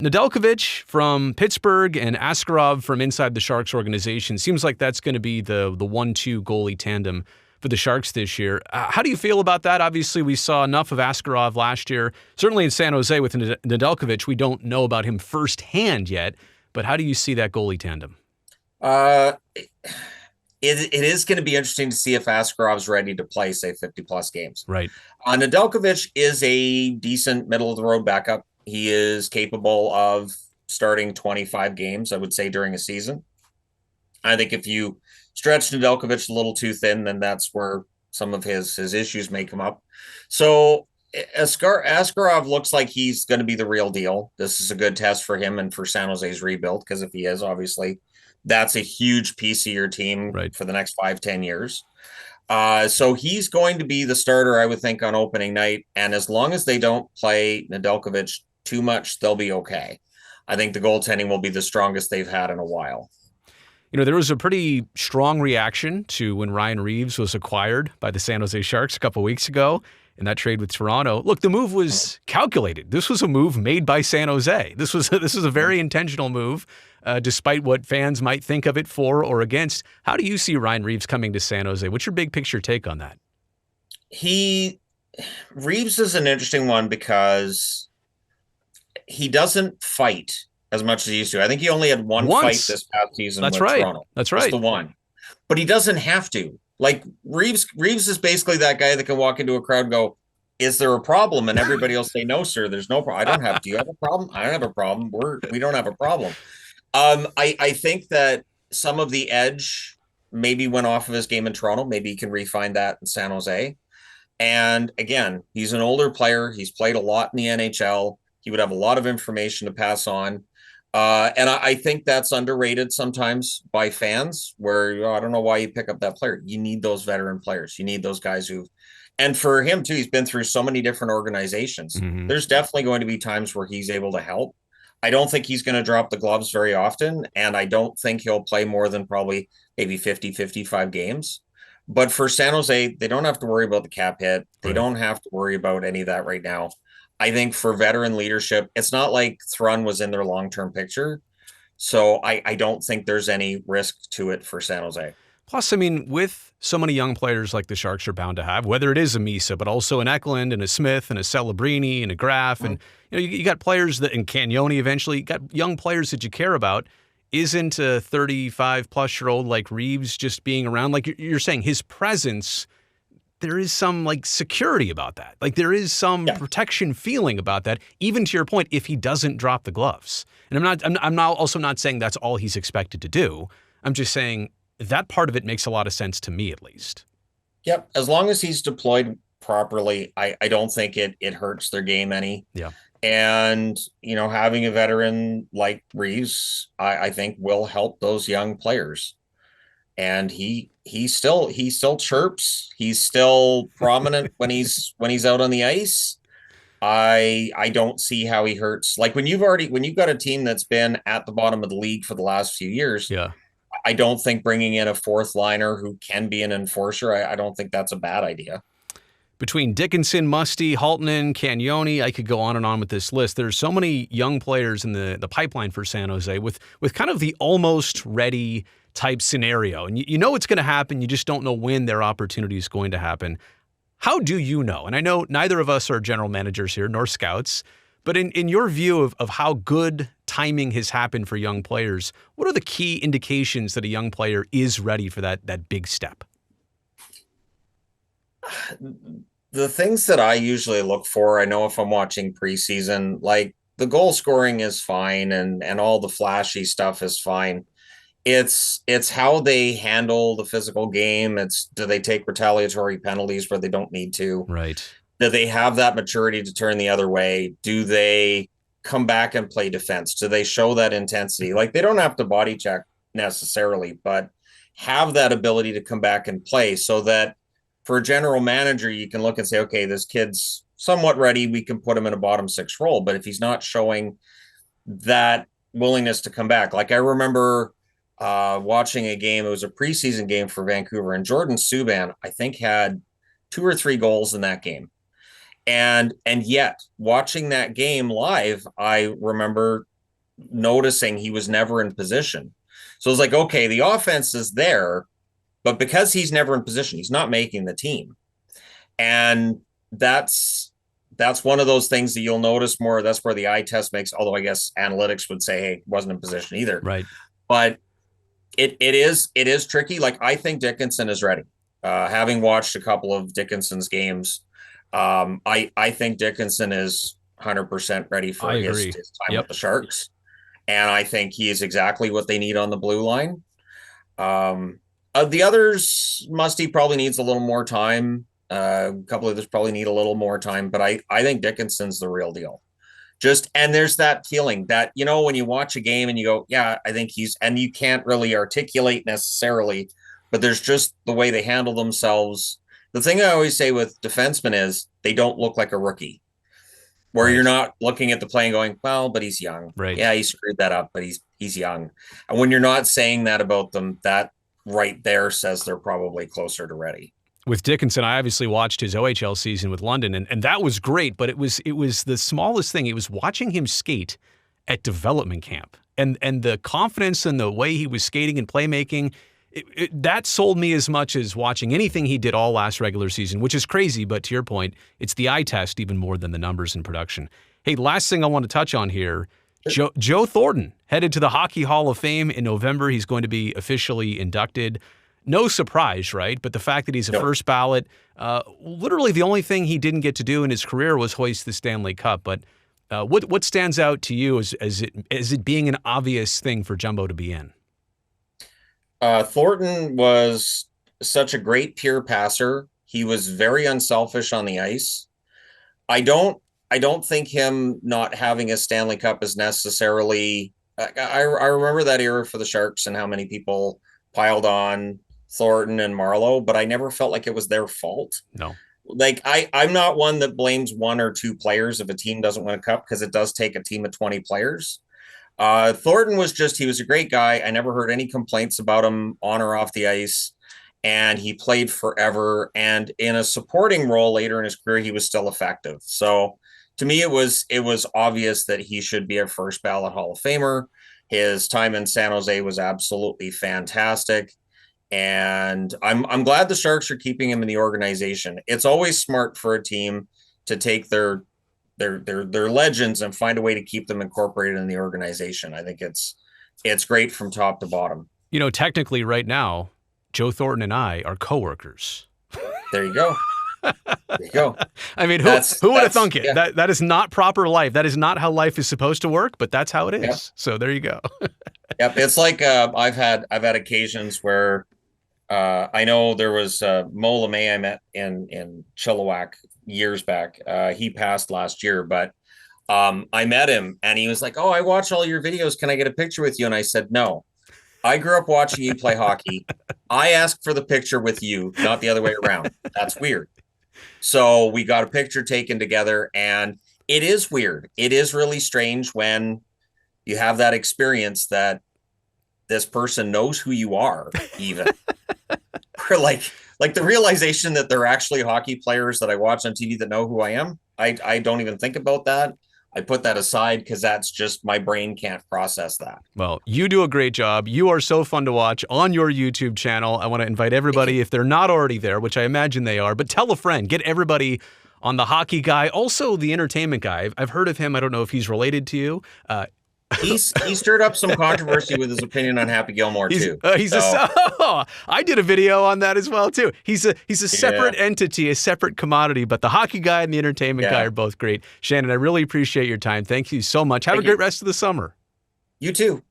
Nedeljkovic from Pittsburgh and Askarov from inside the Sharks organization. Seems like that's going to be the 1-2 goalie tandem for the Sharks this year. How do you feel about that? Obviously, we saw enough of Askarov last year. Certainly in San Jose with Nedeljkovic, we don't know about him firsthand yet. But how do you see that goalie tandem? It is going to be interesting to see if Askarov's ready to play, say, 50-plus games. Right. Nedeljkovic is a decent middle-of-the-road backup. He is capable of starting 25 games, I would say, during a season. I think if you stretch Nedeljkovic a little too thin, then that's where some of his issues may come up. So Askarov looks like he's going to be the real deal. This is a good test for him and for San Jose's rebuild, because if he is, obviously, that's a huge piece of your team for the next 5-10 years. So he's going to be the starter, I would think, on opening night. And as long as they don't play Nedeljkovic too much, they'll be okay. I think the goaltending will be the strongest they've had in a while. You know, there was a pretty strong reaction to when Ryan Reeves was acquired by the San Jose Sharks a couple weeks ago in that trade with Toronto. Look, the move was calculated. This was a move made by San Jose. This was a very intentional move, despite what fans might think of it for or against. How do you see Ryan Reeves coming to San Jose? What's your big picture take on that? Reeves is an interesting one because he doesn't fight as much as he used to. I think he only had one fight this past season with Toronto. That's right. Just the one. But he doesn't have to. Like, Reeves is basically that guy that can walk into a crowd and go, "Is there a problem?" And everybody will say, "No, sir, there's no problem. I don't have. Do you have a problem? I don't have a problem. We don't have a problem." I think that some of the edge maybe went off of his game in Toronto. Maybe he can refine that in San Jose. And again, he's an older player. He's played a lot in the NHL. He would have a lot of information to pass on. And I think that's underrated sometimes by fans, where I don't know why you pick up that player. You need those veteran players. You need those guys and for him too, he's been through so many different organizations. Mm-hmm. There's definitely going to be times where he's able to help. I don't think he's going to drop the gloves very often, and I don't think he'll play more than probably maybe 50, 55 games. But for San Jose, they don't have to worry about the cap hit. They don't have to worry about any of that right now. I think for veteran leadership, it's not like Thrun was in their long-term picture. So I don't think there's any risk to it for San Jose. Plus, I mean, with so many young players like the Sharks are bound to have, whether it is a Misa, but also an Eklund and a Smith and a Celebrini and a Graf, and you got players that, and Cagnoni eventually, you got young players that you care about. Isn't a 35-plus-year-old like Reeves just being around? Like you're saying, his presence, there is some like security about that. Like there is some protection feeling about that, even to your point, if he doesn't drop the gloves. And I'm not also not saying that's all he's expected to do. I'm just saying that part of it makes a lot of sense to me, at least. Yep. As long as he's deployed properly, I don't think it hurts their game any. Yeah. And, having a veteran like Reeves, I think will help those young players. And he still chirps. He's still prominent when he's out on the ice. I don't see how he hurts. Like when you've got a team that's been at the bottom of the league for the last few years. Yeah. I don't think bringing in a fourth liner who can be an enforcer, I don't think that's a bad idea. Between Dickinson, Musty, Haltnen, Cagnoni, I could go on and on with this list. There's so many young players in the pipeline for San Jose with kind of the almost ready type scenario. And you know it's going to happen. You just don't know when their opportunity is going to happen. How do you know? And I know neither of us are general managers here, nor scouts, but in your view of how good timing has happened for young players, what are the key indications that a young player is ready for that big step? The things that I usually look for, I know if I'm watching preseason, like the goal scoring is fine and all the flashy stuff is fine. It's how they handle the physical game. Do they take retaliatory penalties where they don't need to? Right. Do they have that maturity to turn the other way? Do they come back and play defense? Do they show that intensity? Like they don't have to body check necessarily, but have that ability to come back and play so that for a general manager, you can look and say, okay, this kid's somewhat ready. We can put him in a bottom six role. But if he's not showing that willingness to come back, like I remember watching a game, it was a preseason game for Vancouver, and Jordan Subban, I think, had 2 or 3 goals in that game. And yet watching that game live, I remember noticing he was never in position. So it's like, okay, the offense is there, but because he's never in position, he's not making the team. And that's one of those things that you'll notice more. That's where the eye test makes, although I guess analytics would say, hey, wasn't in position either. Right. But it is tricky. Like, I think Dickinson is ready. Having watched a couple of Dickinson's games, I think Dickinson is 100% ready for his time with the Sharks. And I think he is exactly what they need on the blue line. The others, Musty probably needs a little more time. A couple of others probably need a little more time, but I think Dickinson's the real deal. And there's that feeling that, when you watch a game and you go, yeah, I think and you can't really articulate necessarily, but there's just the way they handle themselves. The thing I always say with defensemen is they don't look like a rookie, where you're not looking at the play and going, well, but he's young. Right. Yeah, he screwed that up, but he's young. And when you're not saying that about them, that right there says they're probably closer to ready. With Dickinson, I obviously watched his OHL season with London, and that was great, but it was the smallest thing. It was watching him skate at development camp, and the confidence and the way he was skating and playmaking, that sold me as much as watching anything he did all last regular season, which is crazy, but to your point, it's the eye test even more than the numbers in production. Hey, last thing I want to touch on here, Joe Thornton headed to the Hockey Hall of Fame in November. He's going to be officially inducted. No surprise, right? But the fact that he's a first ballot, literally the only thing he didn't get to do in his career was hoist the Stanley Cup. But what stands out to you as it being an obvious thing for Jumbo to be in? Thornton was such a great pure passer. He was very unselfish on the ice. I don't think him not having a Stanley Cup is necessarily. I remember that era for the Sharks and how many people piled on Thornton and Marleau, but I never felt like it was their fault. No. Like, I'm not one that blames one or two players if a team doesn't win a cup, because it does take a team of 20 players. Thornton he was a great guy. I never heard any complaints about him on or off the ice, and he played forever. And in a supporting role later in his career, he was still effective. So to me, it was obvious that he should be a first ballot Hall of Famer. His time in San Jose was absolutely fantastic. And I'm glad the Sharks are keeping him in the organization. It's always smart for a team to take their legends and find a way to keep them incorporated in the organization. I think it's great from top to bottom. Technically right now, Joe Thornton and I are coworkers. There you go. There you go. I mean, who would have thunk it? Yeah. That is not proper life. That is not how life is supposed to work, but that's how it is. Yep. So there you go. Yep. It's like I've had occasions where I know there was Mo LeMay I met in Chilliwack years back. He passed last year, but I met him and he was like, "Oh, I watch all your videos. Can I get a picture with you?" And I said, "No. I grew up watching you play hockey. I asked for the picture with you, not the other way around. That's weird." So we got a picture taken together, and it is weird. It is really strange when you have that experience that this person knows who you are, even. Or like the realization that they're actually hockey players that I watch on TV that know who I am. I don't even think about that. I put that aside because that's just, my brain can't process that. Well, you do a great job. You are so fun to watch on your YouTube channel. I want to invite everybody, if they're not already there, which I imagine they are, but tell a friend. Get everybody on the hockey guy, also the entertainment guy. I've heard of him. I don't know if he's related to you. He stirred up some controversy with his opinion on Happy Gilmore too. I did a video on that as well too. He's a separate entity, a separate commodity, but the hockey guy and the entertainment guy are both great. Shannon, I really appreciate your time. Thank you so much. Have a great rest of the summer. You too.